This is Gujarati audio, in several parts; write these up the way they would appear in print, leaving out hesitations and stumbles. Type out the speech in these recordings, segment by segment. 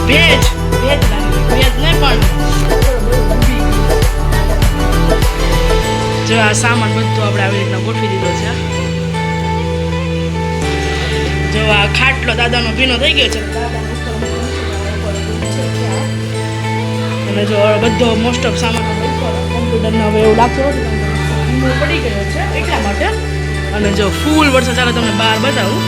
ભેજ ભેજ ભેજ નહીં પણ જો આ સામાન બધું આપણે આવી રીતના ગોઠવી દીધો છે. જો આ ખાટલો દાદાનો ભીનો થઈ ગયો છે અને જો બધો મોસ્ટ ઓફ સામાન કોમ્પ્યુટરનો હવે એવું લાગતું હતું પડી ગયો છે એટલા માટે. અને જો ફૂલ વરસાદ ચાલે તમને બહાર બતાવું.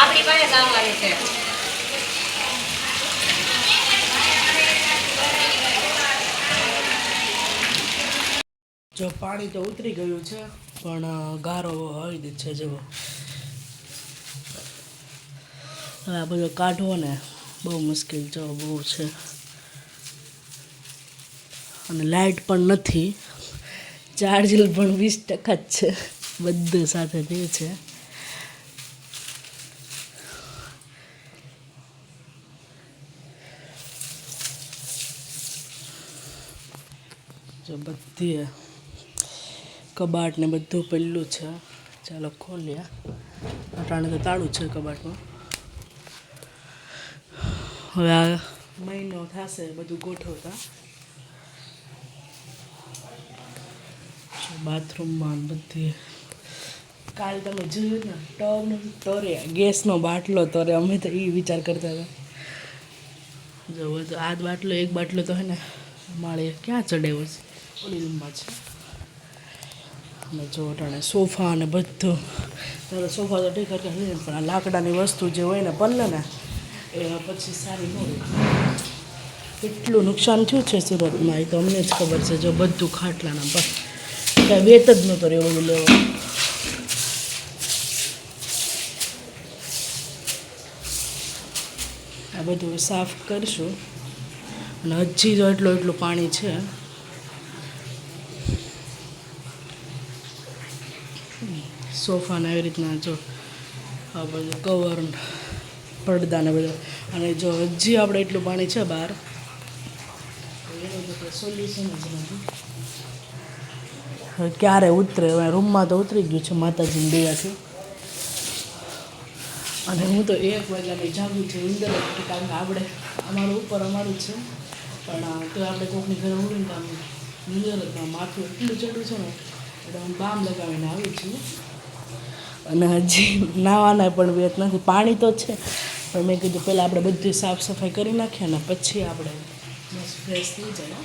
આપણી પાસે આવવાની છે. જો પાણી તો ઉતરી ગયું છે પણ ગારો આવી જ છે. જેવો આ બધો કાઢવો ને બહુ મુશ્કેલ જો બહુ છે. અને લાઇટ પણ નથી, ચાર્જર પણ 20% જ છે. બધું સાથે તે છે. જો બધી કબાટ ને બધું પેલું છે. ચાલો ખોલ્યા. અટાણે તો તાળું છે કબાટમાં. હવે આ મહિનો થશે બધું ગોઠવતા. બાથરૂમમાં બધી કાલ તમે જોયું ને ટવનો તરે ગેસનો બાટલો તરે. અમે તો એ વિચાર કરતા હતા. જો બધું આ બાટલો એક બાટલો તો હે ને માળે ક્યાં ચડાવ્યો છે? ઓલી રૂમમાં છે. અને જો અટાણે સોફા ને બધું તારે સોફા તો ઠીક છે પણ આ લાકડાની વસ્તુ જે હોય ને પલ્લે ને એ પછી સારી ન હોય. કેટલું નુકસાન થયું છે સુરતમાં એ તો અમને જ ખબર છે. જો બધું ખાટલાના બસ કાંઈ વેત જ નહોતો રહ્યો બધું લેવા. આ બધું સાફ કરીશું. અને હજી જો એટલું પાણી છે. સોફાને એવી રીતના જો આ બધું કવર પડદા ને બધું. અને જો હજી આપણે એટલું પાણી છે બહાર એનું તો સોલ્યુશન જ નથી. ક્યારે ઉતરે? હવે રૂમમાં તો ઉતરી ગયું છે માતાજીની દયાથી. અને હું તો 1 વાગ્યાની જાગું છું અંદર જ. કારણ કે આપણે અમારું ઉપર અમારું જ છે પણ તો આપણે કોકની ઘરે ઉડીને તો આમ અંદર જ માથું એટલું ચડ્યું છે ને એટલે હું બામ લગાવીને આવી છું. અને હજી નાવાના પણ વેત નથી. પાણી તો છે પણ મેં કીધું પહેલાં આપણે બધી સાફ સફાઈ કરી નાખીએ ને પછી આપણે બસ ફ્રેશ થઈ જાય.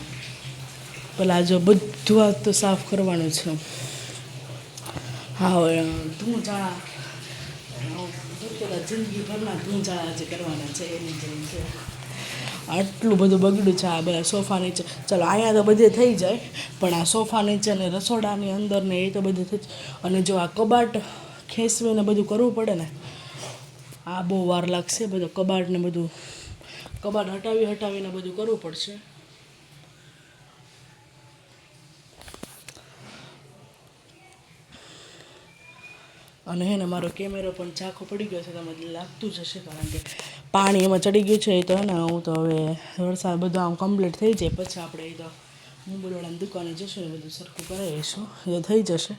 પહેલાં જો બધું આ તો સાફ કરવાનું છે. હા હવે ધૂંચાળા જિંદગીભરના ધૂંચાળા જે કરવાના છે એની જેમ છે. આટલું બધું બગડ્યું છે આ બધા સોફા નીચે. ચાલો અહીંયા તો બધે થઈ જાય પણ આ સોફા નીચે ને રસોડાની અંદર ને એ તો બધું થઈ જ. અને જો આ કબાટ ખેંચવીને બધું કરવું પડે ને આ બહુ વાર લાગશે. બધું કબાટ ને બધું કબાટ હટાવીને બધું કરવું પડશે. અને હે ને મારો કેમેરો પણ ઝાંખો પડી ગયો છે. તમને લાગતું જ હશે કારણ કે પાણી એમાં ચડી ગયું છે. એ તો હે ને હું તો હવે વરસાદ બધું આમ કમ્પ્લીટ થઈ જાય પછી આપણે એ તો મોબાઈલવાળાની દુકાને જશું ને બધું સરખું કરાવીશું. એ થઈ જશે.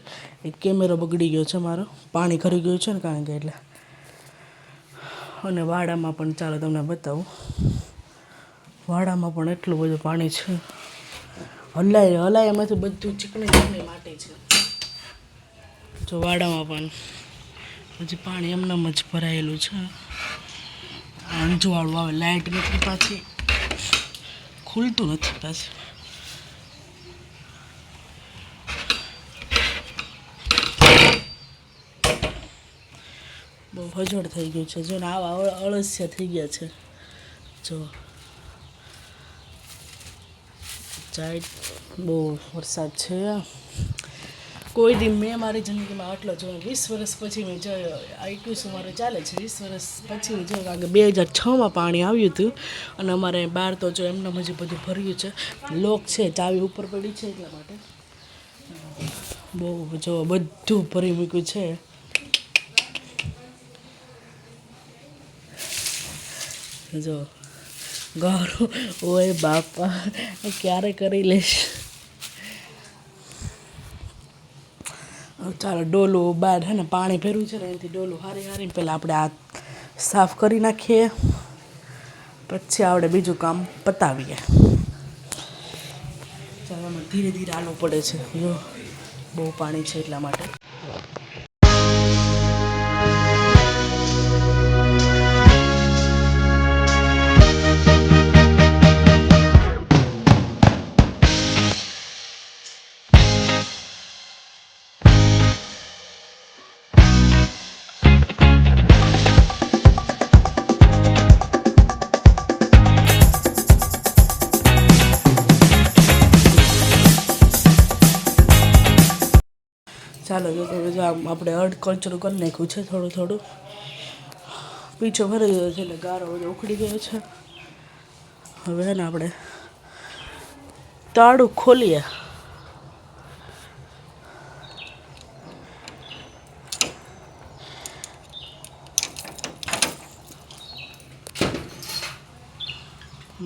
એક કેમેરો બગડી ગયો છે મારો, પાણી ખરી ગયું છે ને કારણ કે એટલે. અને વાડામાં પણ ચાલો તમને બતાવું. વાડામાં પણ એટલું બધું પાણી છે. હલાય એમાંથી બધું ચીકણી માટી છે. જો વાડામાં પણ હજી પાણી એમનેમ જ ભરાયેલું છે. અંજવાળું આવે. લાઇટ નથી પાછી, ખુલતું નથી પાછું. બહુ હજોડ થઈ ગયું છે. જો ને આવા અળસિયા થઈ ગયા છે. જો જાય બહુ વરસાદ છે. કોઈ દી મેં મારી જિંદગીમાં આટલો જોયો 20 વર્ષ પછી મેં જોયો. 21 મારે ચાલે છે. 20 વર્ષ પછી મેં જોયો કારણ કે 2006માં પાણી આવ્યું હતું. અને અમારે બહાર તો જો એમને હજી બધું ભર્યું છે. લોક છે, ચાવી ઉપર પડી છે એટલા માટે બહુ જો બધું ભરી મૂક્યું છે. જો ગારું ઓય બાપા ક્યારે કરી લઈશ. ચાલો ડોલું બહાર હે ને પાણી ભર્યું છે ને એનાથી ડોલું હારી પહેલાં આપણે આ સાફ કરી નાખીએ, પછી આપણે બીજું કામ પતાવીએ. ચાલો આમાં ધીરે ધીરે હાલવું પડે છે, જો બહુ પાણી છે એટલા માટે. ચાલો જો તમે જો આપણે અર્ધ કચરું કરી નાખ્યું છે, થોડું થોડું પીછો ભરાઈ ગયો છે એટલે ગારો બધો ઉખડી ગયો છે. હવે ને આપણે તાળું ખોલીએ.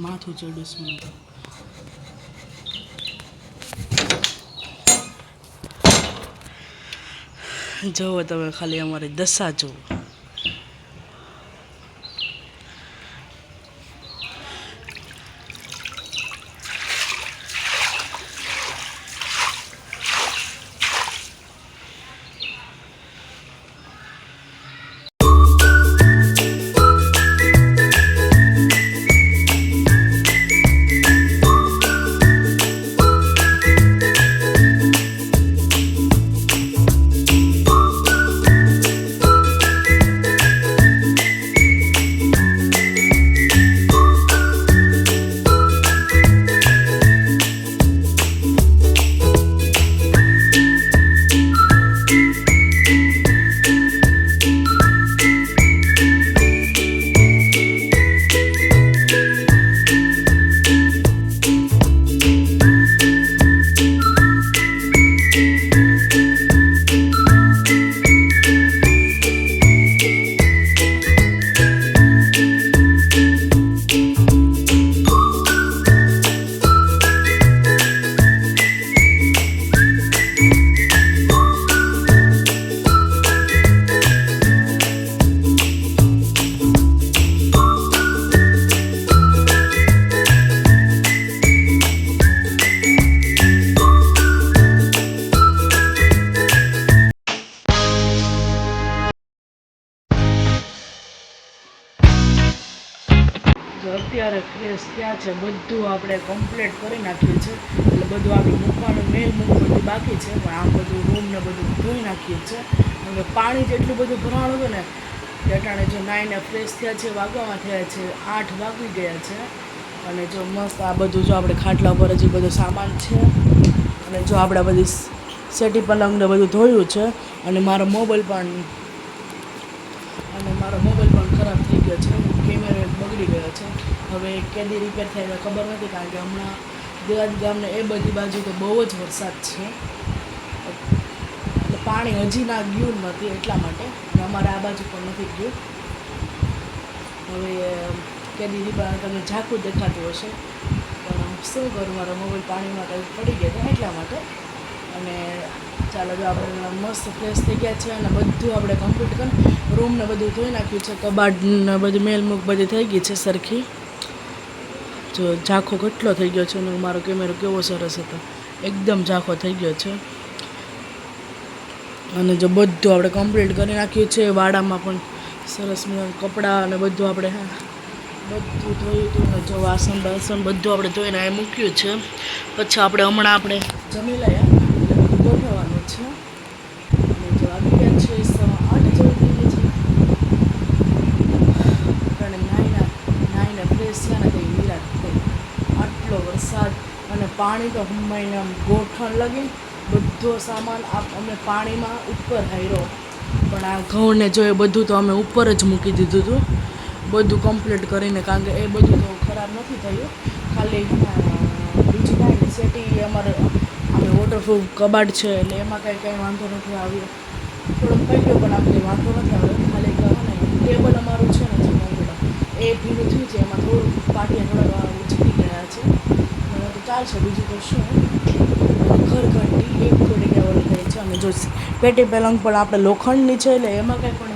માથું ચડ્યું છે મને. જુઓ તમે ખાલી અમારી દશા જુઓ. અત્યારે ફ્રેશ થયા છે, બધું આપણે કમ્પ્લીટ કરી નાખ્યું છે. એટલે બધું આપણે મૂકવાનું મેલ મૂકવાનું બાકી છે, પણ આમ બધું રૂમ ને બધું ધોઈ નાખ્યું છે. અને પાણી જેટલું બધું ભરાણું હતું ને અટાણે જો નાઈને ફ્રેશ થયા છે, વાગવામાં થયા છે 8 વાગી ગયા છે. અને જો મસ્ત આ બધું જો આપણે ખાટલા ઉપર હજી બધો સામાન છે. અને જો આપણે બધી સેટી પલંગ ને બધું ધોયું છે. અને મારો મોબાઈલ પણ ખરાબ થઈ ગયો છે, કેમેરો બગડી ગયો છે. હવે કેદી રિપેર થાય ખબર નથી, કારણ કે હમણાં દેવાજ ગામને એ બધી બાજુ તો બહુ જ વરસાદ છે, એટલે પાણી હજી ના ગયું નથી એટલા માટે. અને અમારે આ બાજુ પણ નથી ગયું. હવે કેદી રિપેર તમને ઝાંખું દેખાતું હશે, પણ શું કરું, મારો મોબાઈલ પાણીમાં કંઈ પડી ગયો હતો એટલા માટે. અને ચાલો જો આપણે મસ્ત ફ્રેશ થઈ ગયા છે. અને બધું આપણે કમ્પ્લીટ કરી રૂમને બધું ધોઈ નાખ્યું છે, કબાટને બધી મેલમૂક બધી થઈ ગઈ છે સરખી. જો ઝાંખો કેટલો થઈ ગયો છે, અને મારો કેમેરો કેવો સરસ હતો, એકદમ ઝાંખો થઈ ગયો છે. અને જો બધું આપણે કમ્પ્લીટ કરી નાખ્યું છે. વાડામાં પણ સરસ કપડાં અને બધું આપણે બધું ધોયું હતું. ને જો વાસણ બાસણ બધું આપણે ધોઈને આ મૂક્યું છે. પછી હમણાં આપણે જમી લઈએ એટલે બધું ગોઠવવાનું છે. અને જો આવી ગયા છે 8 જેવું થઈ ગયું છે. અને નાઈને ફ્રેશ થયા ને તો વિરાટ થઈ. આટલો વરસાદ અને પાણી તો હમાઈને આમ ગોઠણ લગી બધો સામાન અમે પાણીમાં ઉપર હાર્યો. પણ આ ઘઉંને જો એ બધું તો અમે ઉપર જ મૂકી દીધું હતું, બધું કમ્પ્લીટ કરીને, કારણ કે એ બધું તો ખરાબ નથી થયું. ખાલી બીજી કાંઈ સેટી અમારે આપણે વોટરપ્રૂફ કબાટ છે એટલે એમાં કંઈ વાંધો નથી આવ્યો. થોડોક પૈયો પણ આપણે વાંધો નથી આવ્યો. ખાલી ને ટેબલ અમારું છે ને જે મોંઘું એ ભીનું થયું છે, એમાં થોડું પાટિયા થોડા ઉચકી ગયા છે. તો ચાલશે, બીજું તો શું. ઘર ઘંટી એક થોડીક ઓલી થઈ છે. અને જો પેટી પેલંગ પણ આપણે લોખંડની છે એટલે એમાં કંઈ પણ